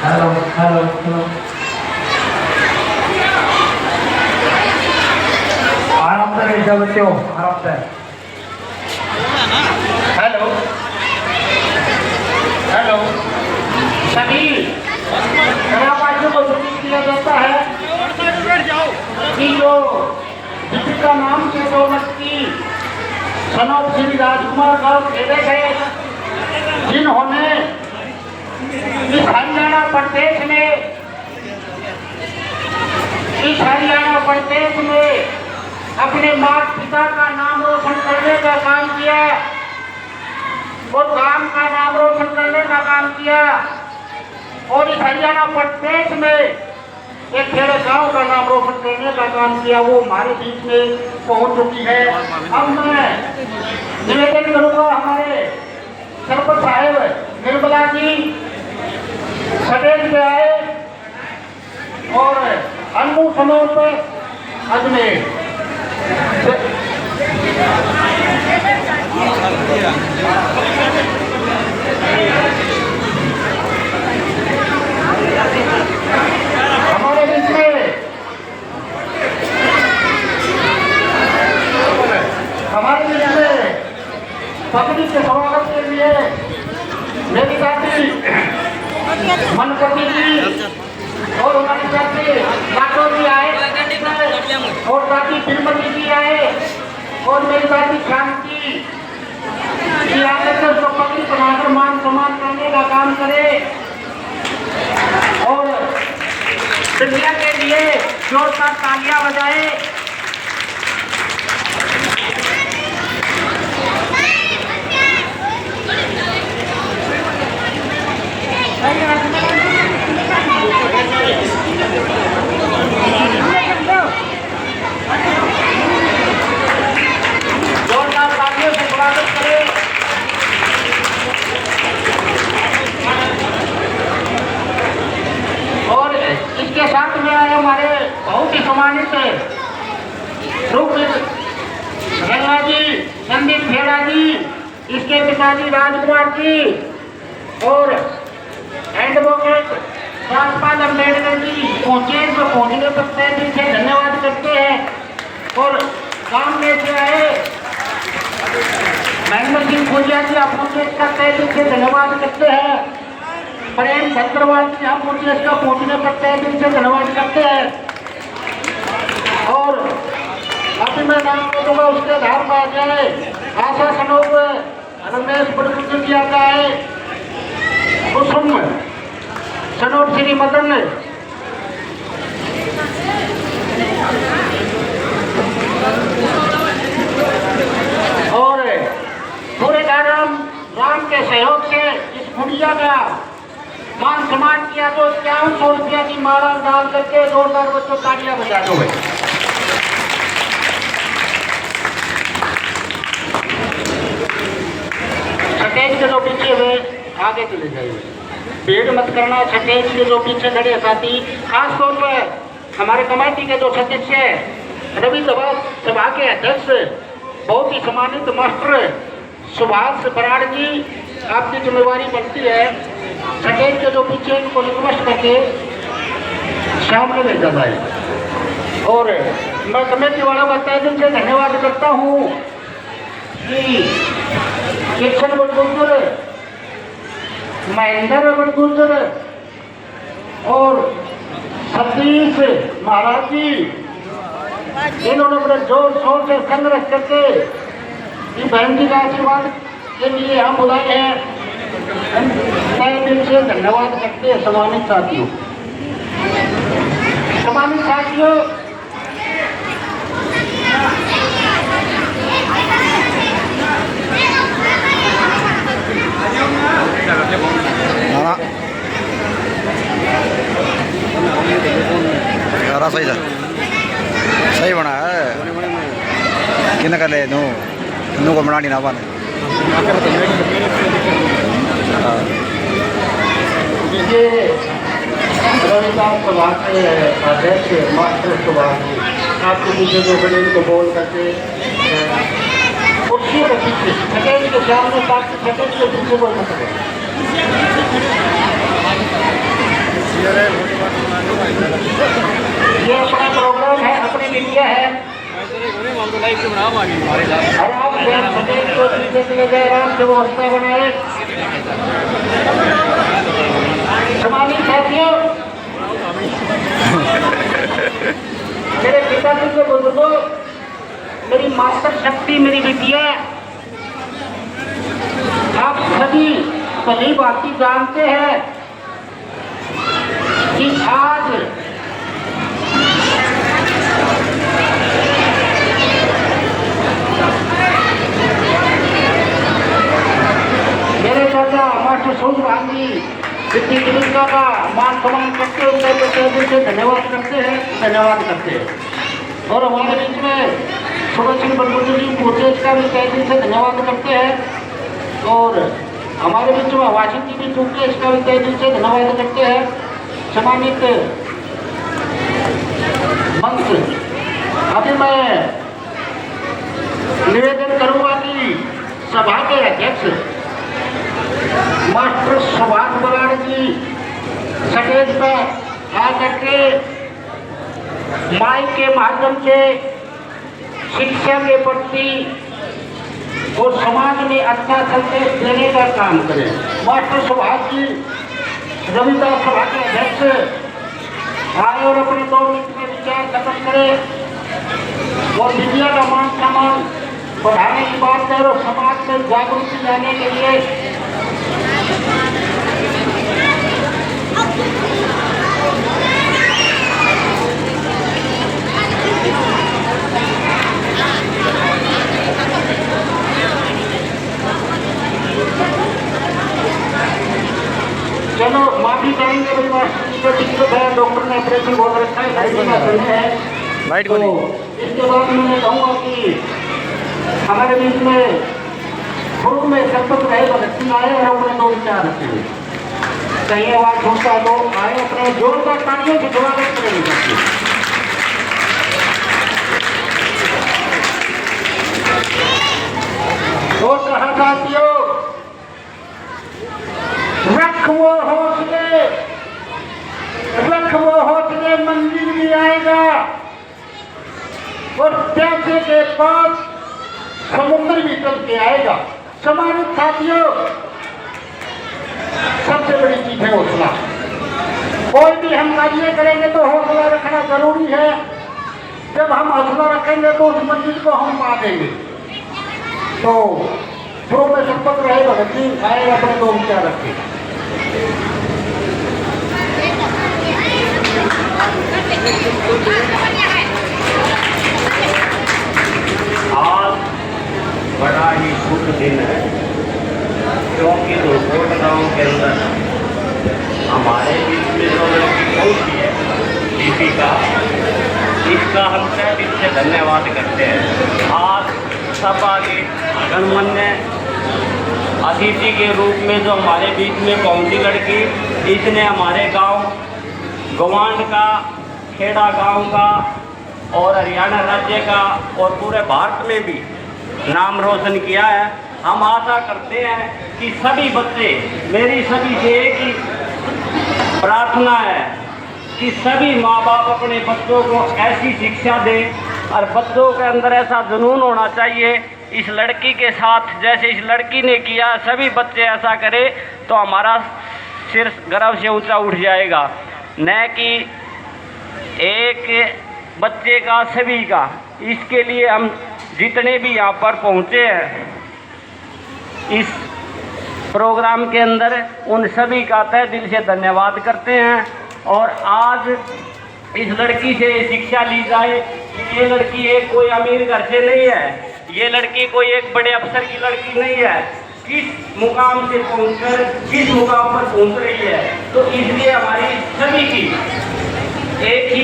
Hello आराम से बैठो बच्चों, आराम से। हेलो हेलो सभी कलाकारों को सूचित किया जाता है कि जो जिसका नाम के दौलत की सनोज श्री राजकुमार गांव खेले गए, जिन्होंने इस हरियाणा प्रदेश में अपने माता पिता का नाम रोशन करने का काम किया और गांव का नाम रोशन करने का काम किया, और इस हरियाणा प्रदेश में एक खेड़े गांव का नाम रोशन करने का काम किया, वो हमारे बीच में पहुंच चुकी है। अब मैं निवेदन करूंगा हमारे सरपंच साहेब निर्मला जी स्टेज पे आए और अनु सनोज अजमेर हमारे बीच में पत्नी के स्वागत के लिए मेरी साथी मनपति जी और हमारी साथी लाटो जी आए और साथी श्रीमती जी आए और मेरी साथी शांति जी आकर उसको पत्नी बनाकर मान सम्मान करने का काम करे और दुनिया के लिए जोरदार तालियां बजाए। जोरदार तालियों से स्वागत करें। और इसके साथ में आए हमारे बहुत ही सम्मानित रूप गंगा जी, संदीप खेड़ा जी, इसके पिताजी राजकुमार जी और एडवोकेट राजपाल अम्बेडकर जी पहुंचने पर तय दिल से धन्यवाद करते हैं। और गांव में से आए महेंद्र सिंह भूजिया जी आप का तय दिल से धन्यवाद करते हैं। प्रेम छत्रवाल जी हम का पहुंचने पर तय दिल से धन्यवाद करते हैं। और अभी मैं नाम बोलूंगा उसके आधार पर आ जाए आशा सनोज रमेश बड़कुटी जी आता है, कुसुम सनोज श्री मदन और पूरे राम के सहयोग से इस गुड़िया का मान सम्मान किया तो 5100 रुपया की माला डाल करके जोरदार बच्चों तालियां बजा दो। स्टेज के लोग पीछे हुए आगे चले जाइए। भीड़ मत करना। छठेज के जो पीछे खड़े साथी, खास तौर पर हमारे कमेटी के जो सदस्य है, रवि सभा के अध्यक्ष बहुत ही सम्मानित मास्टर सुभाष बराड़ जी, आपकी जिम्मेवारी बनती है छठेज के जो पीछे इनको रिक्वेस्ट करके सामने भेजा जाए। और मैं कमेटी वालों का तहे दिल से धन्यवाद करता हूँ कि किशन बड़गुजर, महेंद्र बड़गुजर और सतीश महाराज जी, इन्होंने बड़े जोर शोर से संघर्ष करके कि बहन जी का आशीर्वाद के लिए हम बुलाए हैं। तहे दिल से धन्यवाद करते हैं। सम्मानित साथियों, सम्मानित साथियों, सही था, सही बना है कि कर ले तू को बनानी ना बने। ये रविदास सभा के अध्यक्ष मास्टर सुभाष जी, आपके पीछे जो बड़े इनको बोल करके कुर्सी के पीछे छठेज के सामने, छठेज के पीछे बोल सकते हैं। ये अपना प्रोग्राम है, अपनी मीडिया है और आप छठेज को पीछे चले गए, आराम से व्यवस्था बनाए। सम्मानित साथियों, मेरे पिताजी के बुजुर्गों, मेरी मास्टर शक्ति, मेरी बिटिया, आप सभी भली भांति जानते हैं कि आज मेरे चाचा मास्टर सूरज गांधी वित्तीय जीविका का मान सम्मान करते हुए उनके से धन्यवाद करते हैं। और हमारे बीच में सुबह सिंह बड़गुजर जी कोचेज का भी तहे दिल से धन्यवाद करते हैं। और हमारे बीच में वाशिंग जी भी चूंकि इसका भी तहे दिल से धन्यवाद करते हैं। सम्मानित मंच, अभी मैं निवेदन करूंगा कि सभा के अध्यक्ष मास्टर सुभाष बराड़ जी स्टेज पर आकर के माइक के माध्यम से शिक्षा के प्रति और समाज में अच्छा संदेश देने का काम करें। मास्टर सुभाष जी रविदास सभा के अध्यक्ष आए और अपने 2 मिनट में विचार खत्म करें और मीडिया का मान सम्मान बढ़ाने की बात करें और समाज में जागृति लाने के लिए चलो माफी करेंगे भाई, मास्टर जी को दिक्कत है, डॉक्टर ने ऑपरेशन बहुत रखा है, लाइट को नहीं। इसके बाद मैं कहूँगा कि हमारे बीच में शुरू में सबक रहे भगत सिंह आए और अपने 2 विचार रखे। कहीं आवाज सुनता लोग आए, अपने जोरदार तालियों से स्वागत करेंगे। तो कहा साथियों, रख वो हौसले, मंदिर भी आएगा और पैसे के पास समुद्र भी चल के आएगा। सम्मानित साथियों, सबसे बड़ी चीज है हौसला। कोई भी हम कार्य करेंगे तो हौसला रखना जरूरी है। जब हम हौसला रखेंगे तो उस मंजिल को हम पा देंगे। तो शुरू में संपत्त रहे भगत सिंह आए, अपने 2 विचार रखे। आज बड़ा ही शुभ दिन है, क्योंकि दुर्गोट गांव के अंदर हमारे बीच में जो लड़की पहुंची है दीपिका, इसका हम तहे दिल से धन्यवाद करते हैं। आज सभा के गणमान्य अतिथि के रूप में जो हमारे बीच में पहुंची लड़की, इसने हमारे गांव गवांड का, खेड़ा गांव का और हरियाणा राज्य का और पूरे भारत में भी नाम रोशन किया है। हम आशा करते हैं कि सभी बच्चे, मेरी सभी से एक ही प्रार्थना है कि सभी माँ बाप अपने बच्चों को ऐसी शिक्षा दें और बच्चों के अंदर ऐसा जुनून होना चाहिए इस लड़की के साथ, जैसे इस लड़की ने किया, सभी बच्चे ऐसा करें तो हमारा सिर गर्व से ऊंचा उठ जाएगा। न कि एक बच्चे का, सभी का। इसके लिए हम जितने भी यहाँ पर पहुँचे हैं इस प्रोग्राम के अंदर, उन सभी का तहे दिल से धन्यवाद करते हैं। और आज इस लड़की से शिक्षा ली जाए कि ये लड़की एक कोई अमीर घर से नहीं है, ये लड़की कोई एक बड़े अफसर की लड़की नहीं है, किस मुकाम से पहुंचकर किस मुकाम पर पहुंच रही है। तो इसलिए हमारी सभी की एक ही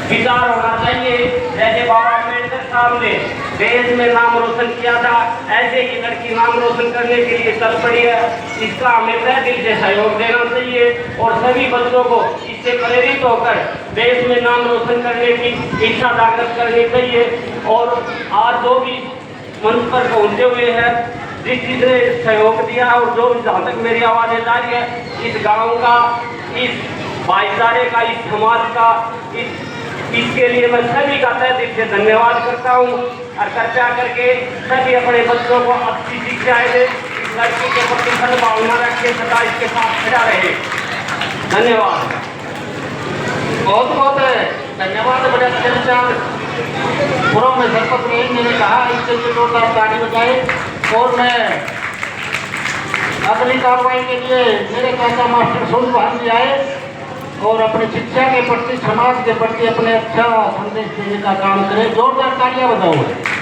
विचार होना चाहिए। जैसे बाबा अम्बेडकर साहब ने देश में नाम रोशन किया था, ऐसे ही लड़की नाम रोशन करने के लिए चल पड़ी है। इसका हमें तहे दिल से सहयोग देना चाहिए और सभी बच्चों को इससे प्रेरित होकर देश में नाम रोशन करने की इच्छा जागृत करनी चाहिए। और आज जो भी मंच पर पहुंचे हुए हैं, जिस जिसने सहयोग दिया और जो जहाँ तक मेरी आवाज़ें जा रही है, इस गाँव का, इस भाईचारे का, इस समाज का, इसके लिए मैं सभी का तहे दिल से धन्यवाद करता हूँ। और कृपया करके सभी अपने बच्चों को अच्छी शिक्षाएं दें, इस लड़की के प्रति सद्भावना रखें, सदा इसके साथ खड़ा रहे। धन्यवाद, बहुत बहुत धन्यवाद। बड़े अच्छे पूर्व में सरपंच ने मैंने कहा इससे जोरदार ताली बजाए। और मैं अगली कार्रवाई के लिए मेरे चाचा मास्टर सोनू भान जी आए और अपनी शिक्षा के प्रति, समाज के प्रति अपने अच्छा संदेश देने का काम करें। जोरदार तालियां बजाओ।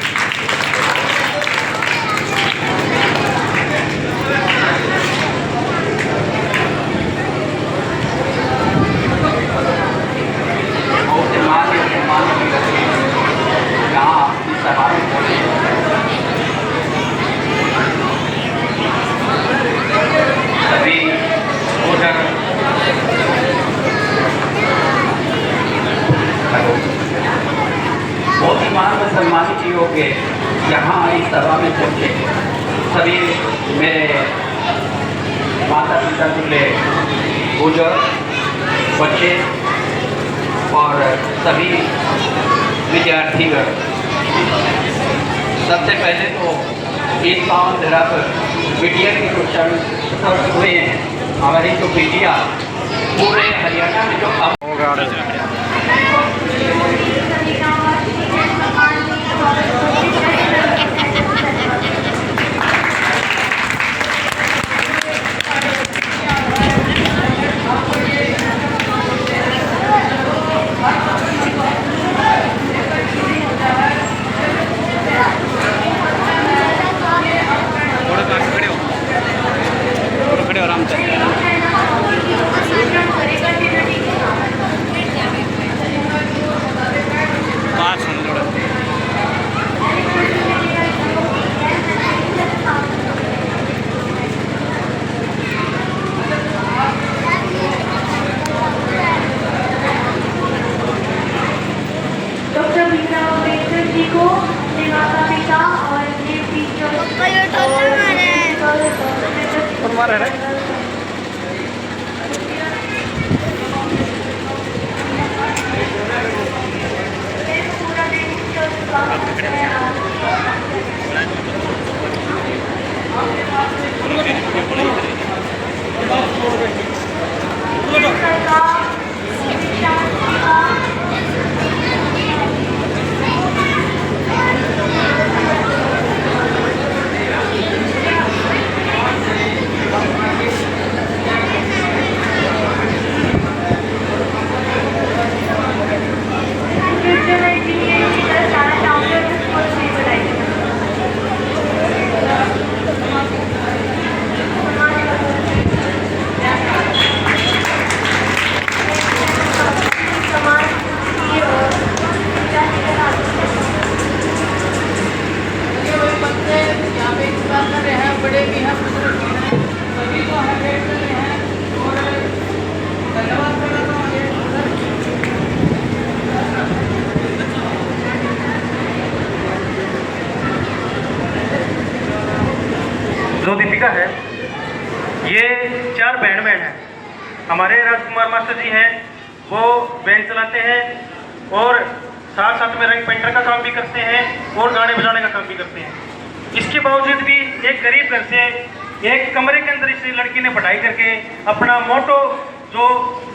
बहुत ही मान व सम्मानित योग्य यहाँ इस सभा में पहुँचे सभी मेरे माता पिता तुल्य बुजुर्ग, बच्चे और सभी विद्यार्थीगण। सबसे पहले तो इस पावन धरा पर बिटिया की सुरक्षा में हुए हैं। हमारी जो बिटिया पूरे हरियाणा में जो फायरमैन हैं। हमारे राजकुमार मास्टर जी हैं, वो बैंड चलाते हैं और साथ साथ में रंग पेंटर का काम भी करते हैं और गाने बजाने का काम भी करते हैं। इसके बावजूद भी एक गरीब घर से एक कमरे के अंदर इस लड़की ने पढ़ाई करके अपना मोटो जो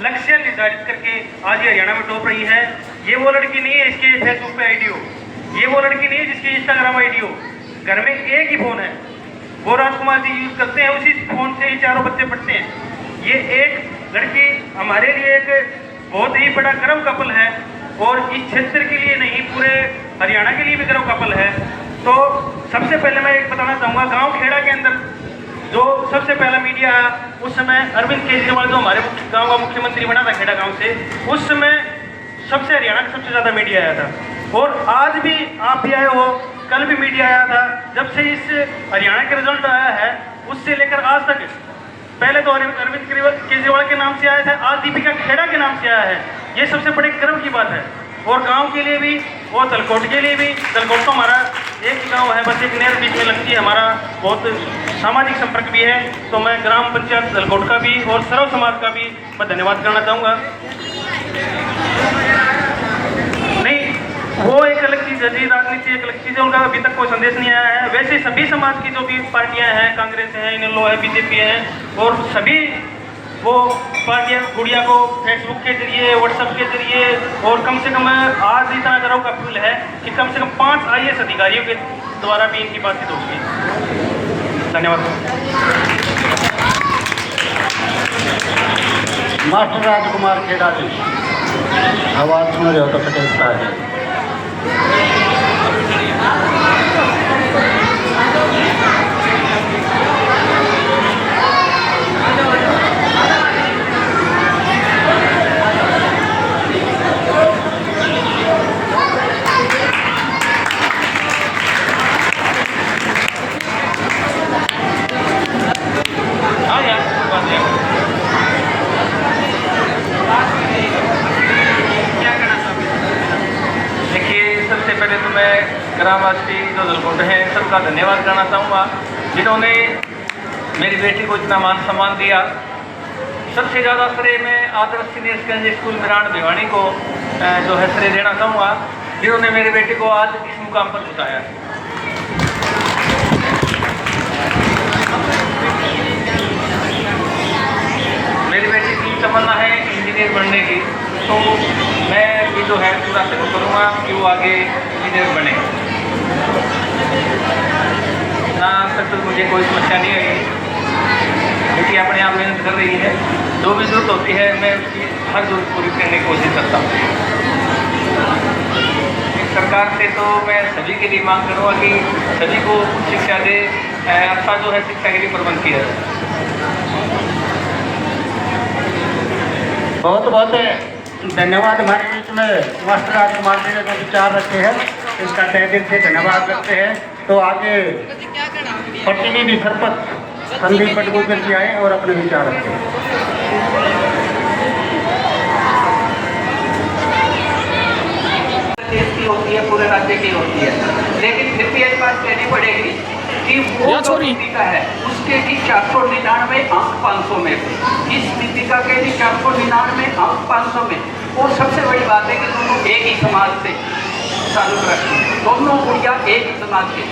लक्ष्य निर्धारित करके आज ये हरियाणा में टॉप रही है। ये वो लड़की नहीं है इसके फेसबुक पे आईडी हो, ये वो लड़की नहीं है जिसकी इंस्टाग्राम आईडी हो। घर में एक ही फ़ोन है, वो राजकुमार जी यूज़ करते हैं, उसी फ़ोन से ही चारों बच्चे पढ़ते हैं। ये एक लड़की हमारे लिए एक बहुत ही बड़ा गर्व कपल है और इस क्षेत्र के लिए नहीं पूरे हरियाणा के लिए भी गर्व कपल है। तो सबसे पहले मैं एक बताना चाहूँगा, गांव खेड़ा के अंदर जो सबसे पहला मीडिया आया उस समय अरविंद केजरीवाल जो हमारे गांव का मुख्यमंत्री बना था खेड़ा गांव से, उस समय सबसे हरियाणा का सबसे ज़्यादा मीडिया आया था। और आज भी आप भी आए हो, कल भी मीडिया आया था। जब से इस हरियाणा के रिजल्ट आया है उससे लेकर आज तक, पहले तो अरविंद केजरीवाल के नाम से आया था, आज दीपिका खेड़ा के नाम से आया है। ये सबसे बड़े गर्व की बात है और गांव के लिए भी और तलकोट के लिए भी। तलकोट तो हमारा एक गांव है, बस एक नहर बीच में लगती है, हमारा बहुत सामाजिक संपर्क भी है। तो मैं ग्राम पंचायत तलकोट का भी और सर्व समाज का भी मैं धन्यवाद करना चाहूँगा। नहीं, वो एक अलग चीज़ है जी, राजनीति एक अलग चीज़ है, उनका अभी तक कोई संदेश नहीं आया है। वैसे सभी समाज की जो भी पार्टियां हैं, कांग्रेस है, इनेलो है, बीजेपी है, और सभी वो पार्टियां गुड़िया को फेसबुक के जरिए, व्हाट्सएप के जरिए, और कम से कम आज इतना गर्व का फील है कि कम से कम 5 IAS अधिकारियों के द्वारा भी इनकी बातचीत होगी। धन्यवाद। मास्टर राजकुमार खेड़ा जी, आवाज़ सुन रहे हो तो सटीकता है। ग्रामवासी जो तलकोट हैं सबका धन्यवाद करना चाहूँगा, जिन्होंने मेरी बेटी को इतना मान सम्मान दिया। सबसे ज़्यादा श्रेय मैं Adarsh senior secondary school Miran Bhiwani को जो है श्रेय देना चाहूँगा, जिन्होंने मेरी बेटी को आज इस मुकाम पर पहुँचाया। मेरी बेटी की तमन्ना है इंजीनियर बनने की, तो मैं भी जो है पूरा सहयोग करूँगा कि वो आगे इंजीनियर बने। ना तक तो मुझे कोई समस्या नहीं आई, क्योंकि अपने आप मेहनत कर रही है। जो भी जरूरत होती है मैं उसकी हर जरूरत पूरी करने की कोशिश करता हूँ। सरकार से तो मैं सभी के लिए मांग करूँगा कि सभी को शिक्षा दे, अच्छा जो है शिक्षा के लिए प्रबंध किया जाए। बहुत बहुत धन्यवाद। हमारे बीच में मास्टर राजकुमार जी ने जो विचार रखे हैं इसका तहे दिल से धन्यवाद करते हैं। तो आगे प्रतिनिधि सरपंच संदीप पटगुजर जी आए और अपने विचार रखें। देश की होती है, पूरे राज्य की होती है, लेकिन फिर भी एक बात कहनी पड़ेगी कि वो जो दीपिका है उसके भी 499 अंक 500 में थे। इस दीपिका के भी 499 अंक 500 में। और सबसे बड़ी बात है कि दोनों एक ही समाज से ताल्लुक रखते हैं, दोनों गुड़िया एक ही समाज के।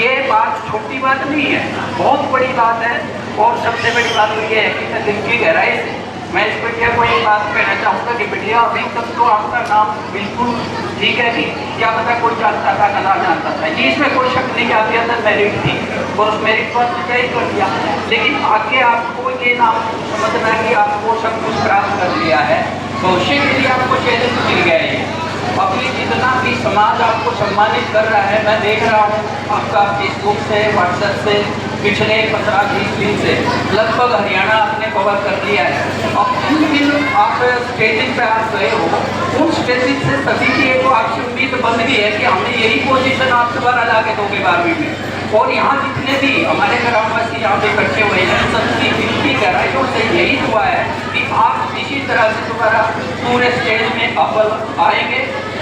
ये बात छोटी बात नहीं है, बहुत बड़ी बात है। और सबसे बड़ी बात तो ये है कि मैं दिल की गहराई से मैं इस बिटिया को एक बात कहना चाहूँगा कि बिटिया अभी तक तो आपका नाम बिल्कुल ठीक है जी, क्या पता कोई जानता था ना जानता था जी, इसमें कोई शक नहीं। आपके अंदर मेरिट थी और उस मेरिट पर तय कर दिया, लेकिन आगे आपको ये नाम समझना है कि आपको सब कुछ प्राप्त कर लिया है, भविष्य के लिए आपको चैलेंज मिल गया है। पब्लिक जितना भी समाज आपको सम्मानित कर रहा है, मैं देख रहा हूँ आपका फेसबुक से, व्हाट्सएप से पिछले 15-20 दिन से लगभग हरियाणा आपने कवर कर लिया है। अब जिन दिन आप स्टेजिंग पे आप गए हो, उन स्टेजिंग से सभी की एक आपसे उम्मीद बन गई है कि हमने यही पोजीशन आप दोबारा ला के दोगे 12वीं में। और यहाँ जितने भी हमारे ग्रामवासी यहाँ पे इकट्ठे हुए हैं, सबकी विनती गहराइयों से यही हुआ है कि आप इसी तरह से दोबारा पूरे स्टेज में अव्वल आएंगे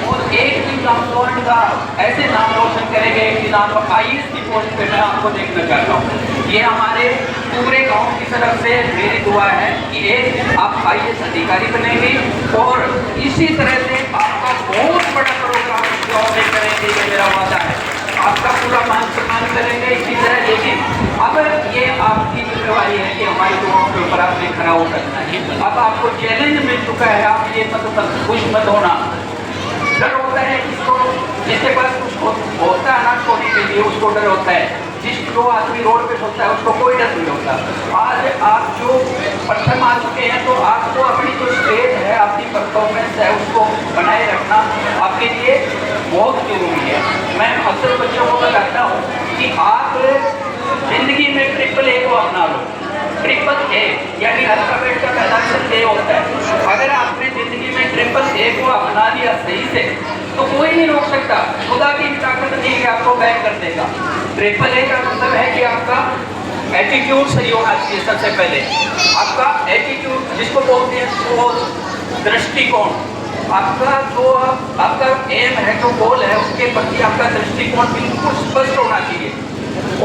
और एक दिन आंदोलन का ऐसे नाम रोशन करेंगे कि नाम IAS की पोस्ट पे मैं आपको देखना चाहता हूँ। ये हमारे पूरे गांव की तरफ से मेरी दुआ है कि एक आप IAS अधिकारी बनेंगे और इसी तरह से आपका बहुत बड़ा प्रोग्राम गाँव में करेंगे, ये मेरा वादा है। आपका पूरा मान सम्मान करेंगे इसी तरह। लेकिन अब ये आपकी जिम्मेवारी है कि हमारी दुआओं के ऊपर आपने खरा उतरना है। अब आपको चैलेंज मिल चुका है, आप ये मत खुश मत होना। डर होता है जिसके पास कुछ होता है ना सोने के लिए, उसको डर होता है। जो आदमी रोड पे सोता है उसको कोई डर नहीं होता। आज आप जो प्रथम आ चुके हैं तो आपको अपनी जो स्टेज है, अपनी परफॉर्मेंस है, उसको बनाए रखना आपके लिए बहुत जरूरी है। मैं अक्सर बच्चों को बताता हूँ कि आप जिंदगी में ट्रिपल A को अपना लो। ट्रिपल A यानी अल्फाबेट का पहला अक्षर A होता है। अगर आपने जिंदगी में ट्रिपल A को अपना लिया सही से तो कोई नहीं रोक सकता। खुदा की ताकत नहीं कि आपको बैक कर देगा। ट्रिपल A का मतलब है कि आपका एटीट्यूड सही होना चाहिए। सबसे पहले आपका एटीट्यूड जिसको बोलते हैं वो दृष्टिकोण, आपका जो आपका एम है, जो गोल है, उसके प्रति आपका दृष्टिकोण बिल्कुल स्पष्ट होना चाहिए।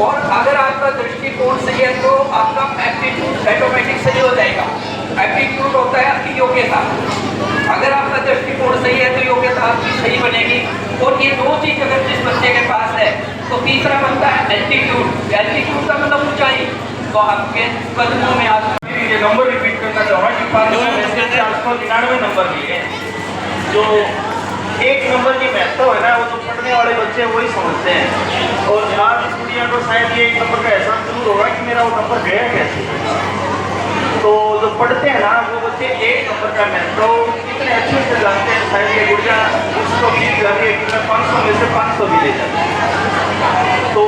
और अगर आपका दृष्टिकोण सही है तो आपका एप्टीट्यूड ऑटोमेटिक सही हो जाएगा। एप्टीट्यूड होता है आपकी योग्यता। अगर आपका दृष्टिकोण सही है तो योग्यता आपकी सही बनेगी। और ये दो चीज अगर जिस बच्चे के पास है तो तीसरा बनता है एल्टीट्यूड। एल्टीट्यूड का मतलब ऊंचाई। तो आपके कदमों में आप ये नंबर रिपीट करना चाहूँगा कि 599 नंबर लिए जो एक नंबर की महत्व है ना, वो तो पढ़ने वाले बच्चे वही समझते हैं। और आज इस दुनिया को शायद ये एक नंबर का एहसास जरूर होगा कि मेरा वो नंबर गया कैसे। तो जो पढ़ते हैं ना वो बच्चे एक नंबर का महत्व इतने अच्छे से जानते हैं। शायद ये गुड़िया उसको फील कर रही है कि मैं 500 में से 500 भी ले जाता। तो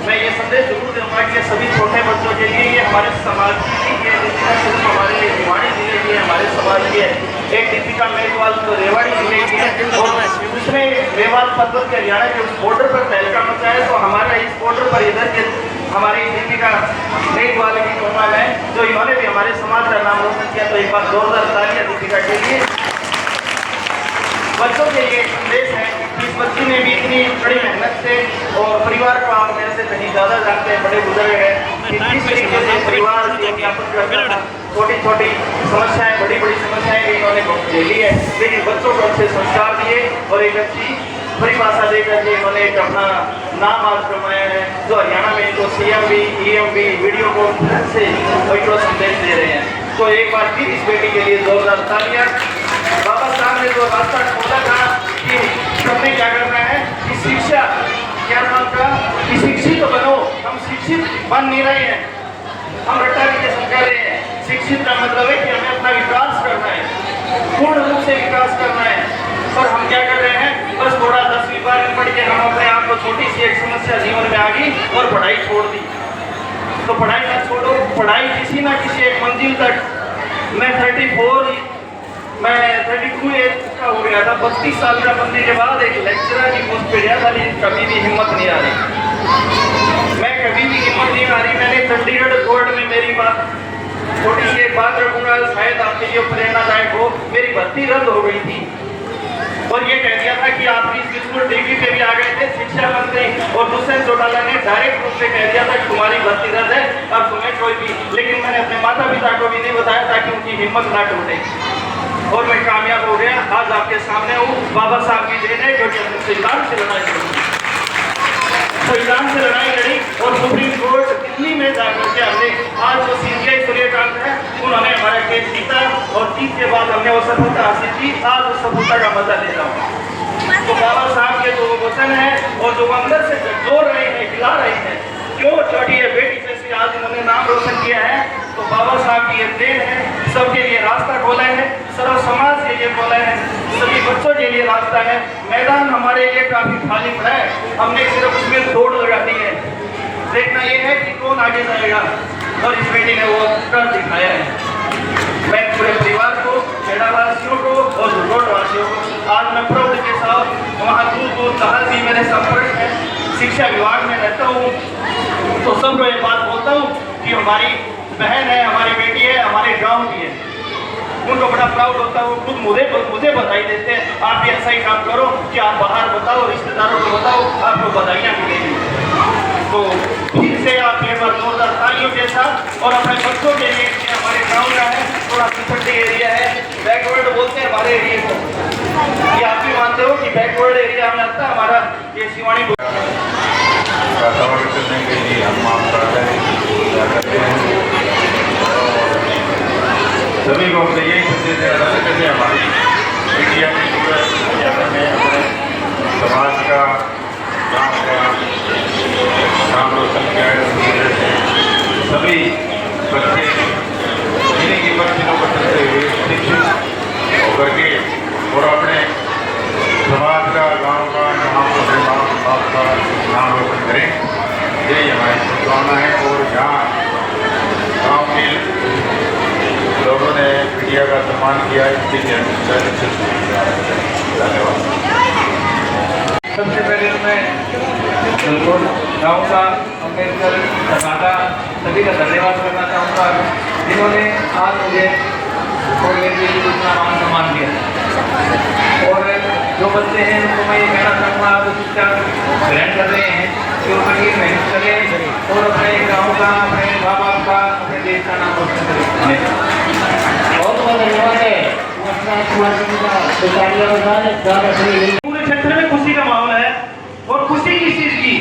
मैं ये संदेश जरूर दूंगा कि सभी छोटे बच्चों के लिए ये हमारे समाज की सिर्फ हमारे भिवाड़ी जिले की है, हमारे समाज की है। एक दीपिका मेघवाल तो रेवाड़ी जिले की है और दूसरे रेवाल पर्वत के हरियाणा के उस बॉर्डर पर तहलका मचा है। तो हमारे इस बॉर्डर पर इधर के हमारी दीपिका मेघवाल की कोमा है जो इन्होंने भी हमारे समाज का नाम रोशन किया। तो एक बार जोरदार तालियां दीपिका के लिए। बच्चों के लिए संदेश है कि इस बच्ची ने भी इतनी बड़ी मेहनत से और परिवार को आप मेरे से कहीं ज़्यादा जानते हैं, बड़े बुजुर्ग हैं कि किस तरीके से परिवार की ज्ञापन करता था। छोटी छोटी समस्याएं, बड़ी बड़ी समस्याएं भी इन्होंने झेली है, लेकिन बच्चों को अच्छे संस्कार दिए और एक अच्छी परिभाषा देकर के इन्होंने एक अपना नाम आज कमाया है। जो हरियाणा में इनको CM भी EM भी वीडियो कॉन्फ्रेंस से माइक्रो संदेश दे रहे हैं। तो एक बार फिर इस बेटी के लिए जोरदार तालियां। बाबा साहब ने जो रास्ता खोला था कि सबने क्या करना है कि शिक्षा क्या नाम का कि शिक्षित बनो। हम शिक्षित बन नहीं रहे हैं, हम रट्टा विकास कर रहे हैं। शिक्षित का मतलब है कि हमें अपना विकास करना है, पूर्ण रूप से विकास करना है। और हम क्या कर रहे हैं, बस थोड़ा 10वीं 12वीं पढ़ के हम अपने आप को छोटी सी एक समस्या जीवन में आ गई और पढ़ाई छोड़ दी। तो पढ़ाई ना छोड़ो, पढ़ाई किसी ना किसी एक मंजिल तक। मैं 32 एज का हो गया था, 32 साल का बनने के बाद एक लेक्चरर की पोस्ट पे गया था, लेकिन कभी भी हिम्मत नहीं आ रही। मैं कभी भी हिम्मत नहीं आ रही। मैंने चंडीगढ़ कोर्ट में मेरी बात छोटी सी एक बात रखूंगा, शायद आपके लिए प्रेरणादायक हो। मेरी भर्ती रद्द हो गई थी और ये कह दिया था कि आप बिल्कुल डिग्री पे भी आ गए थे। शिक्षा मंत्री और दुष्यंत चौटाला ने डायरेक्ट रूप से कह दिया था कि तुम्हारी भर्ती रद्द है, अब तुम्हें कोई भी। लेकिन मैंने अपने माता पिता को भी नहीं बताया ताकि उनकी हिम्मत ना टूटे और मैं कामयाब हो गया। आज आपके सामने हूँ। बाबा साहब की देन है क्योंकि हमने संविधान से लड़ाई लड़ी, संविधान से लड़ाई लड़ी और सुप्रीम कोर्ट दिल्ली में जाकर के हमने आज जो CBI सूर्यकांत है उन्होंने हमारा केस जीता और जीत के बाद हमने वो सफलता हासिल की। आज उस सफलता का मजा ले रहा हूँ। तो बाबा साहब के जो वचन है और जो अंदर से जोड़ रहे हैं, हिला रहे हैं, क्यों छोटी है बेटी जैसे आज उन्होंने नाम रोशन किया है। तो बाबा साहब की ये देन है, सबके लिए रास्ता खोला है, सर्व समाज के लिए खोला है, सभी बच्चों के लिए रास्ता है। मैदान हमारे लिए काफी खाली पड़ा है, हमने सिर्फ उसमें दौड़ लगा दी है। देखना ये है कि कौन आगे जाएगा और इस बेटी ने वो कर दिखाया है। मैं पूरे परिवार को, खेड़ावासियों को और रोडवासियों को आज मैं प्राउड के साथ वहाँ दूर दूर तक भी मेरे संपर्क है, शिक्षा विभाग में रहता हूँ, तो सबको ये बात बोलता हूँ कि हमारी बहन है, हमारी बेटी है, हमारे गांव की है। उनको बड़ा प्राउड होता है, वो खुद मुझे बधाई देते हैं। आप भी ऐसा ही काम करो कि आप बाहर बताओ, रिश्तेदारों को बताओ, आपको बधाइयाँ मिलेंगी। तो फिर से आप एक बार जोरदार और अपने बच्चों के लिए हमारे गांव का है, थोड़ा पिछड़े एरिया है, बैकवर्ड बोलते हैं हमारे एरिया को। ये आप भी मानते हो कि बैकवर्ड एरिया हमें लगता है हमारा ये सिवानी वातावरण करने के लिए हम आपका करते हैं। सभी को हमसे यही संदेश देना चाहते हैं हमारी मीडिया की जरूरत में अपने समाज का गाँव का नाम रोशन किया है। सभी बच्चे जिन्हें की परिस्थितियों को चलते हुए शिक्षित होकर के और अपने समाज का गांव का नाम अपने माँ बाप का नाम रोशन करें, यही हमारी शुभकामना है। और यहाँ गाँव के लोगों ने मीडिया का सम्मान किया, इसके लिए धन्यवाद। सबसे पहले मैं बिल्कुल गाँव का अम्बेडकर समाजा सभी का धन्यवाद करना चाहूँगा, जिन्होंने आज मुझे और मेरे लिए इतना मान सम्मान दिया। और जो बच्चे हैं उनको मैं ये कहना चाहूँगा, आप शिक्षा ग्रहण कर रहे हैं कि वो कहीं मेहनत करें और अपने गाँव का, अपने माँ बाप का, अपने देश का नाम रोशन करें। बहुत बहुत धन्यवाद है। पूरे क्षेत्र में खुशी का माहौल है। और खुशी किस चीज की?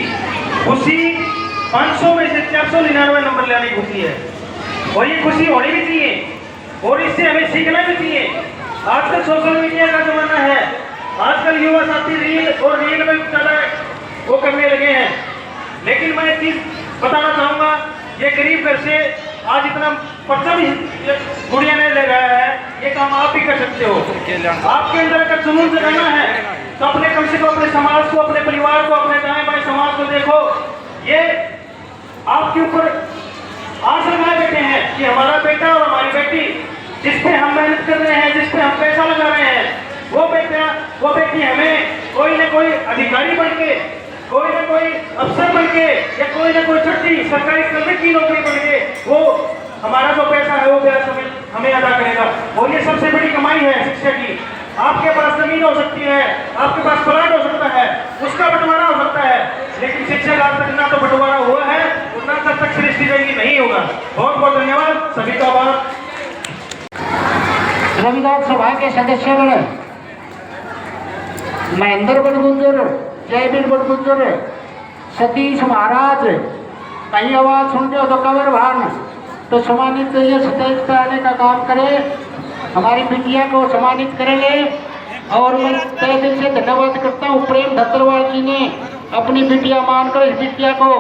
खुशी 500 में से 499 नंबर लाने की खुशी है। और ये खुशी होनी भी चाहिए और इससे हमें सीखना भी चाहिए। आजकल सोशल मीडिया का जमाना है, आजकल युवा साथी रील और रील में ज़्यादा वो करने लगे हैं। लेकिन मैं एक चीज बताना चाहूँगा, ये गरीब घर से आज इतना पर्चा भी गुड़िया ने ले रहा है, ये काम आप भी कर सकते हो। आपके अंदर अगर जुनून जगाना है तो अपने कम से कम अपने समाज को, अपने परिवार को, अपने दाएं बाएं समाज को देखो। ये आपके ऊपर आस लगाए बैठे हैं कि हमारा बेटा और हमारी बेटी जिस पे हम मेहनत कर रहे हैं, जिस पे हम पैसा लगा रहे हैं, वो बेटा वो बेटी हमें कोई ना कोई अधिकारी बन के, कोई ना कोई अफसर बन के या कोई ना कोई छोटी सरकारी कर्मी की नौकरी बन के वो हमारा जो पैसा है वो ब्याज हमें अदा करेगा। और ये सबसे बड़ी कमाई है शिक्षा की। आपके पास जमीन हो सकती है, आपके पास प्लाट हो सकता है, उसका बंटवारा हो सकता है, लेकिन शिक्षा का आज तक ना तो बंटवारा हुआ है और ना तब तक सृष्टि जाएगी नहीं होगा। बहुत बहुत धन्यवाद, सभी का आभार। रविदास सभा के सदस्यगण, महेंद्र बड़गुंजर, जयवीर बड़गुंजर, सतीश महाराज, कहीं आवाज सुनते हो तो कवर भान तो सम्मानित ये स्टेज पे आने का काम करें, हमारी बिटिया को सम्मानित करेंगे। और मैं तहे दिल से धन्यवाद करता हूँ प्रेम धतरवाल जी ने अपनी बिटिया मानकर इस बिटिया को